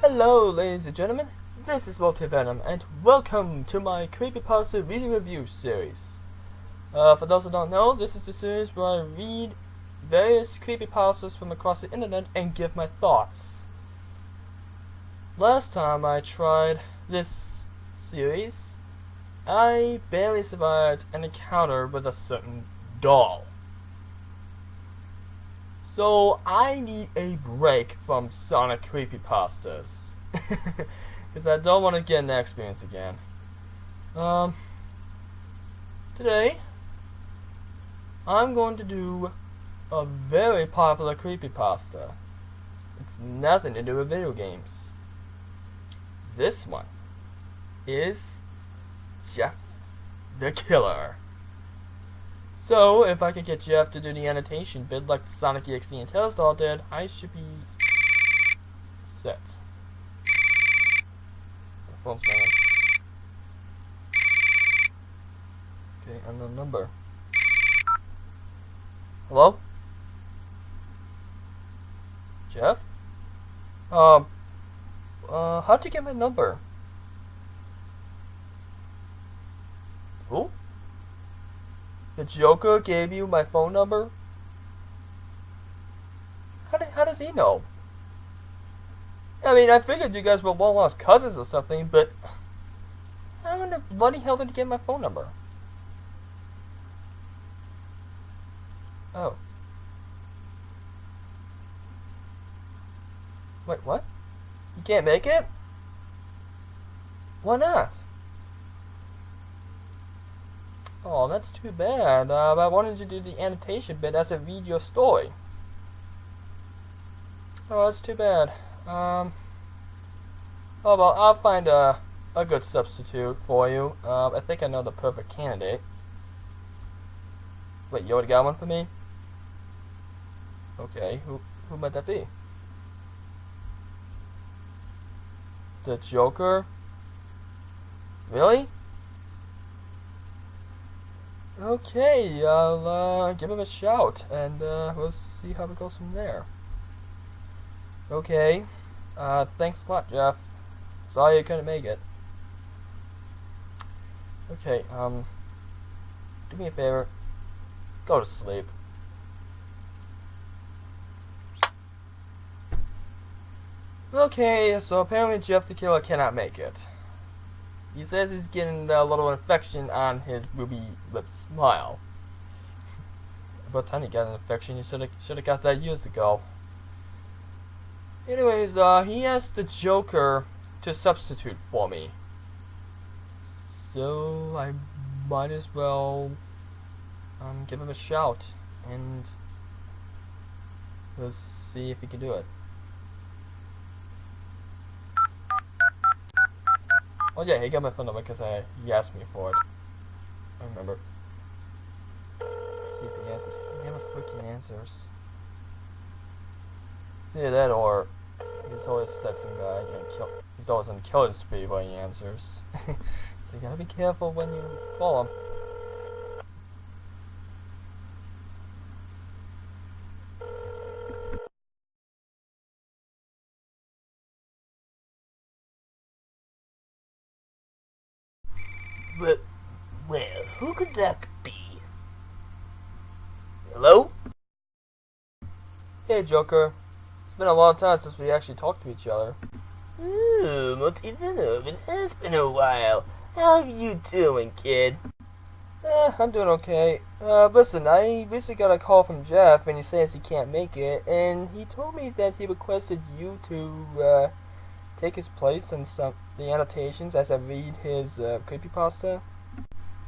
Hello ladies and gentlemen, this is MultiVenom and welcome to my creepypasta reading review series. For those who don't know, this is the series where I read various creepypastas from across the internet and give my thoughts. Last time I tried this series, I barely survived an encounter with a certain doll. So I need a break from Sonic creepypastas. Because I don't want to get that experience again. Today, I'm going to do a very popular creepypasta. It's nothing to do with video games. This one is Jeff the Killer. So, if I could get Jeff to do the annotation bit like the Sonic EXE and Tails doll did, I should be set. The phone's ringing. Okay, unknown number. Hello? Jeff? How'd you get my number? Who? The Joker gave you my phone number? How does he know? I mean, I figured you guys were long lost cousins or something, but how in the bloody hell did he get my phone number? Oh. Wait, what? You can't make it? Why not? Oh, that's too bad. I wanted to do the annotation bit as I read your story. Oh, that's too bad. Oh well, I'll find a good substitute for you. I think I know the perfect candidate. Wait, you already got one for me? Okay, who might that be? The Joker? Really? Okay, I'll give him a shout, and we'll see how it goes from there. Okay, thanks a lot, Jeff. Sorry you couldn't make it. Okay, do me a favor. Go to sleep. Okay, so apparently Jeff the Killer cannot make it. He says he's getting a little infection on his ruby lip smile. About time he got an infection, he should have got that years ago. Anyways, he asked the Joker to substitute for me. So I might as well give him a shout and let's see if he can do it. Oh yeah, he got my phone number because he asked me for it. I remember. Let's see if he answers. He never freaking answers. It's either that or he's always said some guy he's always on killing spree when he answers. So you gotta be careful when you call him. But, well, who could that be? Hello? Hey, Joker. It's been a long time since we actually talked to each other. Ooh, MultiVenom, it has been a while. How are you doing, kid? I'm doing okay. Listen, I recently got a call from Jeff, and he says he can't make it, and he told me that he requested you to, take his place in the annotations as I read his creepypasta.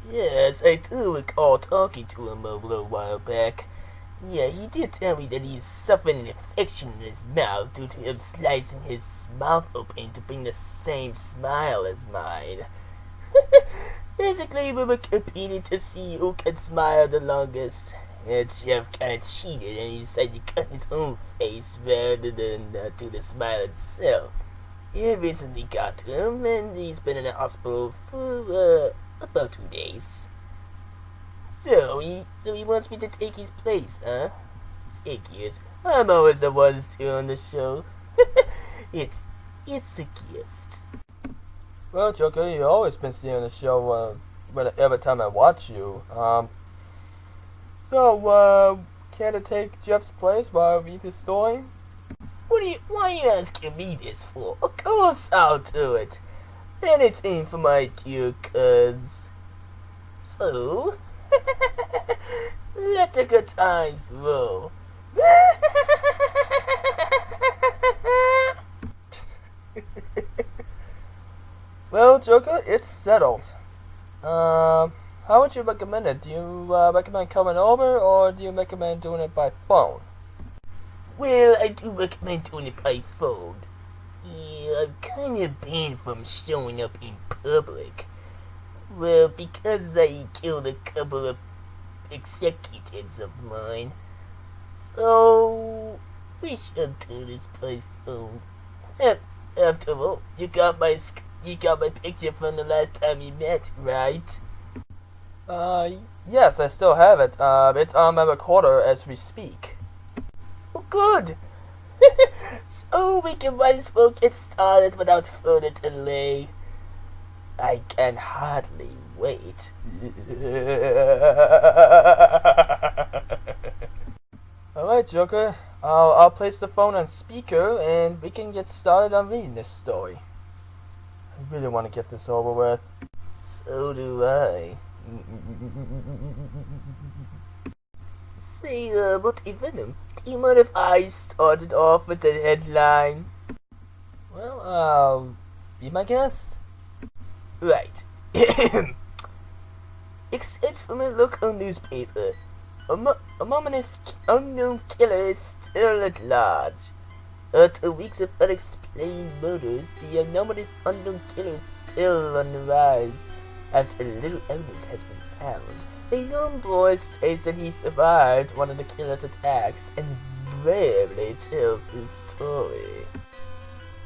Yes, I do recall talking to him a little while back. Yeah, he did tell me that he's suffering an infection in his mouth due to him slicing his mouth open to bring the same smile as mine. Basically, we were competing to see who can smile the longest. And Jeff kinda cheated and he decided to cut his own face rather than do the smile itself. He recently got to him and he's been in the hospital for about 2 days. So he wants me to take his place, huh? Figures. I'm always the one stealing the show. it's a gift. Well, Joker, you've always been stealing the show every time I watch you. Care to take Jeff's place while I read his story? Why are you asking me this for? Of course I'll do it. Anything for my dear cuz. So, let the good times roll. Well, Joker, it's settled. How would you recommend it? Do you recommend coming over, or do you recommend doing it by phone? Well, I do recommend doing it by phone. Yeah, I'm kind of banned from showing up in public. Well, because I killed a couple of executives of mine. So, we should do this by phone. After all, you got my picture from the last time you met, right? Yes, I still have it. It's on my recorder as we speak. Oh, good. So we can might as well get started without further delay. I can hardly wait. Alright, Joker. I'll place the phone on speaker and we can get started on reading this story. I really want to get this over with. So do I. Say, MultiVenom, do you mind if I started off with the headline? Well, be my guest. Right. Except for my local newspaper, a ominous unknown killer is still at large. After weeks of unexplained murders, the anomalous unknown killer is still on the rise. After little evidence has been found, a young boy states that he survived one of the killer's attacks and bravely tells his story.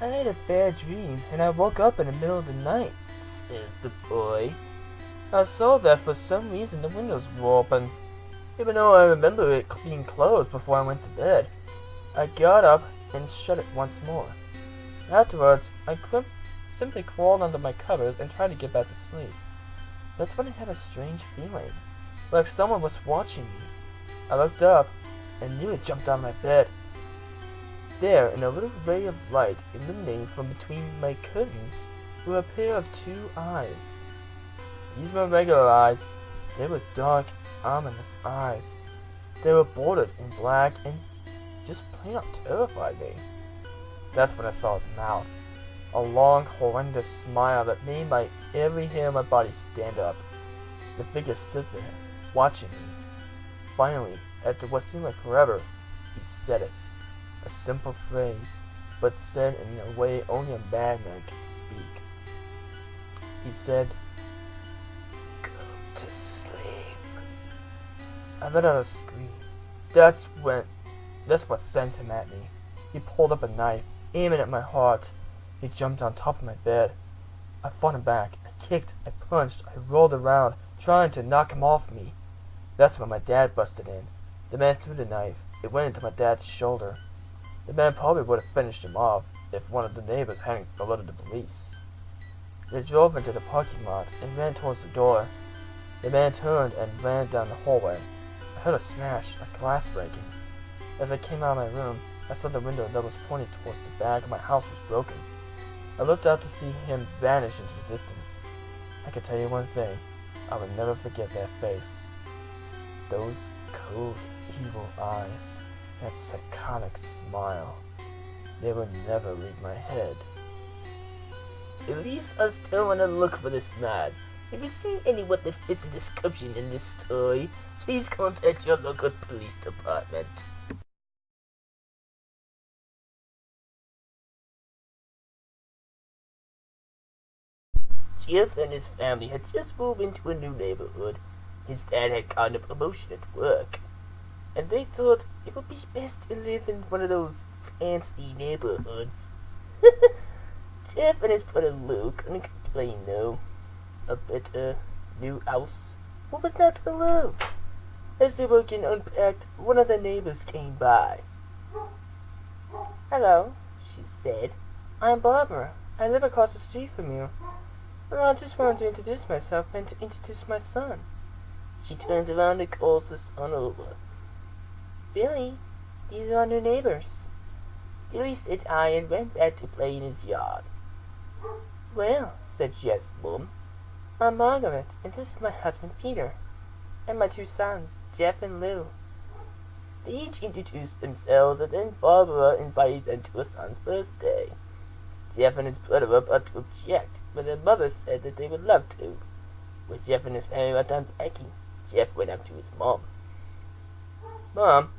I had a bad dream and I woke up in the middle of the night, says the boy. I saw that for some reason the windows were open, even though I remember it being closed before I went to bed. I got up and shut it once more. Afterwards, I simply crawled under my covers and tried to get back to sleep. That's when I had a strange feeling, like someone was watching me. I looked up and nearly jumped out of my bed. There, in a little ray of light illuminating from between my curtains, were a pair of 2 eyes. These weren't regular eyes. They were dark, ominous eyes. They were bordered in black and just plain out terrified me. That's when I saw his mouth. A long, horrendous smile that made my every hair on my body stand up. The figure stood there, watching me. Finally, after what seemed like forever, he said it. A simple phrase, but said in a way only a madman can speak. He said, "Go to sleep." I let out a scream. That's what sent him at me. He pulled up a knife, aiming at my heart. He jumped on top of my bed. I fought him back. I kicked, I punched, I rolled around, trying to knock him off me. That's when my dad busted in. The man threw the knife. It went into my dad's shoulder. The man probably would have finished him off if one of the neighbors hadn't alerted the police. They drove into the parking lot and ran towards the door. The man turned and ran down the hallway. I heard a smash, like glass breaking. As I came out of my room, I saw the window that was pointing towards the back of my house was broken. I looked out to see him vanish into the distance. I can tell you one thing, I will never forget that face. Those cold, evil eyes, that psychotic smile. They will never leave my head. At least I still want to look for this man. If you see anyone that fits the description in this story, please contact your local police department. Jeff and his family had just moved into a new neighborhood. His dad had gotten a promotion at work, and they thought it would be best to live in one of those fancy neighborhoods. Jeff and his brother Luke couldn't complain though. A better new house. What was not to love? As they were getting unpacked, one of the neighbors came by. "Hello," she said. "I'm Barbara. I live across the street from you. Well, I just wanted to introduce myself and to introduce my son." She turns around and calls her son over. "Billy, these are our new neighbors." Billy said hi and went back to play in his yard. "Well," said Jeff's mom, "I'm Margaret, and this is my husband Peter, and my two sons, Jeff and Lou." They each introduced themselves, and then Barbara invited them to her son's birthday. Jeff and his brother were about to object, but their mother said that they would love to. When Jeff and his family were done packing, Jeff went up to his mom. "Mom,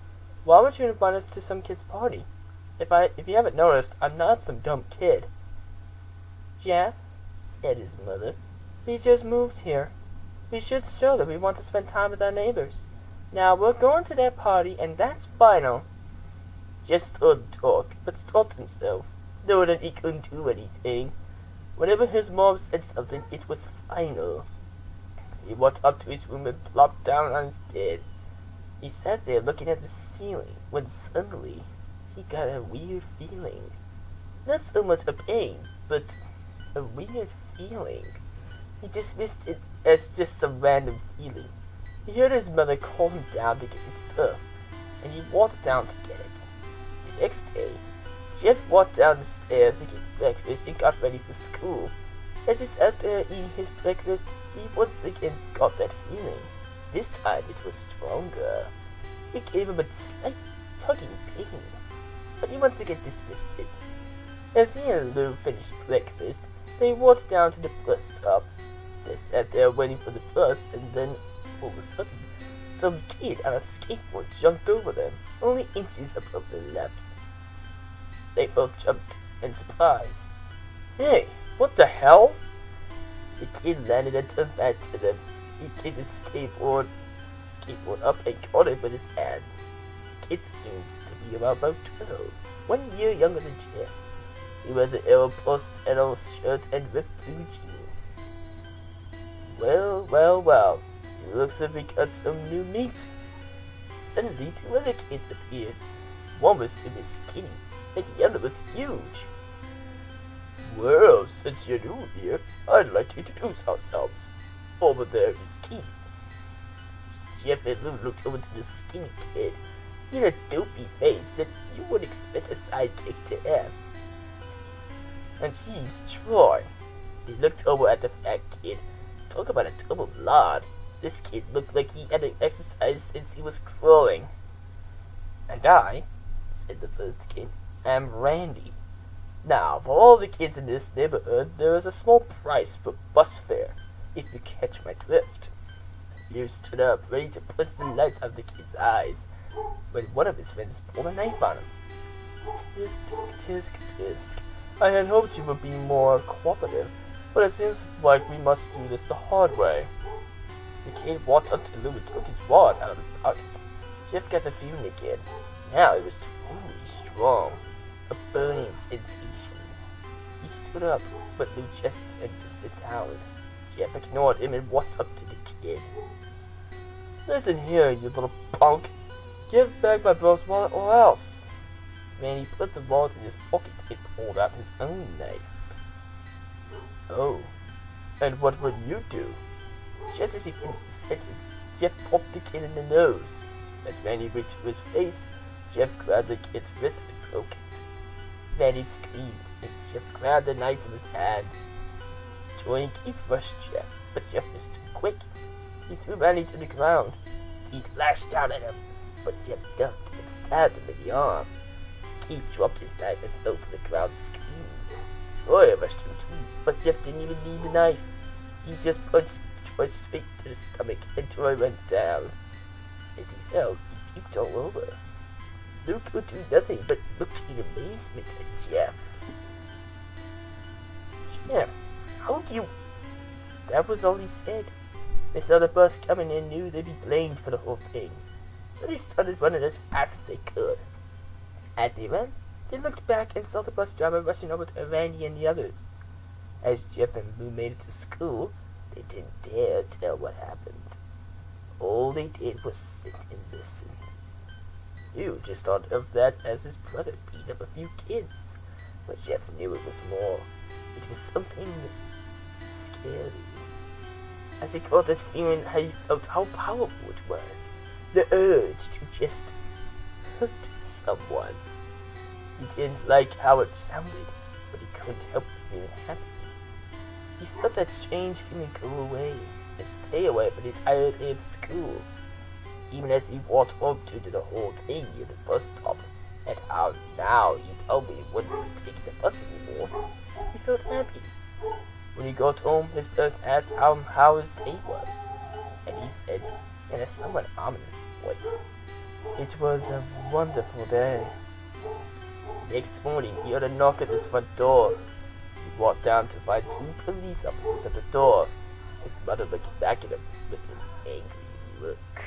why would you invite us to some kid's party? If you haven't noticed, I'm not some dumb kid." "Jeff," said his mother, "we just moved here. We should show that we want to spend time with our neighbors. Now, we're going to their party, and that's final." Jeff started to talk, but stopped himself, knowing that he couldn't do anything. Whenever his mom said something, it was final. He walked up to his room and plopped down on his bed. He sat there looking at the ceiling, when suddenly he got a weird feeling. Not so much a pain, but a weird feeling. He dismissed it as just some random feeling. He heard his mother call him down to get his stuff, and he walked down to get it. The next day, Jeff walked down the stairs to get breakfast and got ready for school. As he sat there eating his breakfast, he once again got that feeling. This time it was stronger. It gave him a slight tugging pain, but he once again dismissed it. As he and Lou finished breakfast, they walked down to the bus stop. They sat there waiting for the bus, and then, all of a sudden, some kid on a skateboard jumped over them, only inches above their laps. They both jumped in surprise. "Hey, what the hell?" The kid landed and turned back to them. He kicked his skateboard up and caught it with his hand. The kid seems to be about 12, 1 year younger than Jeff. He wears an Aeropostale shirt and ripped blue jeans. Well, it looks like we got some new meat. Suddenly, two other kids appeared. One was super skinny, and the other was huge. "Well, since you're new here, I'd like to introduce ourselves. Over there is Keith." Jeff and Lou looked over to the skinny kid. He had a dopey face that you would expect a sidekick to have. "And he's Troy." He looked over at the fat kid. Talk about a double blood. This kid looked like he hadn't exercised since he was crawling. "And I," said the first kid, "am Randy. Now, for all the kids in this neighborhood, there is a small price for bus fare, if you catch my drift." He stood up, ready to punch the lights out of the kid's eyes, when one of his friends pulled a knife on him. Tisk, tisk. I had hoped you would be more cooperative, but it seems like we must do this the hard way. The kid walked up to Lou and took his wallet out of his pocket. Jeff got the feeling again. Now it was truly strong. A burning sensation. He stood up, but Lou just had to sit down. Jeff ignored him and walked up to the kid. "Listen here, you little punk. Give back my brother's wallet or else." Randy put the wallet in his pocket and pulled out his own knife. "Oh, and what would you do?" Just as he finished his sentence, Jeff popped the kid in the nose. As Randy reached for his face, Jeff grabbed the kid's wrist and broke it. Randy screamed, and Jeff grabbed the knife from his hand. Joy and Keith rushed Jeff, but Jeff was too quick. He threw Randy to the ground. Keith lashed out at him, but Jeff ducked and stabbed him in the arm. Keith dropped his knife and fell to the ground screaming. Troy rushed him too, but Jeff didn't even need the knife. He just punched Joy straight to the stomach, and Joy went down. As he fell, he puked all over. Luke would do nothing but look in amazement at Jeff. Jeff, how do you... That was all he said. They saw the bus coming and knew they'd be blamed for the whole thing. So they started running as fast as they could. As they ran, they looked back and saw the bus driver rushing over to Randy and the others. As Jeff and Lou made it to school, they didn't dare tell what happened. All they did was sit and listen. Lou just thought of that as his brother beat up a few kids, but Jeff knew it was more. It was something scary. As he caught that feeling, he felt how powerful it was. The urge to just hurt someone. He didn't like how it sounded, but he couldn't help feeling happy. He felt that strange feeling go away and stay away for the entire day of school. Even as he walked home due to the whole thing near the bus stop, and how now he probably wouldn't be taking the bus anymore, he felt happy. When he got home, his parents asked how his day was, and he said in a somewhat ominous voice, "It was a wonderful day." Next morning, he heard a knock at his front door. He walked down to find 2 police officers at the door. His mother looked back at him with an angry look.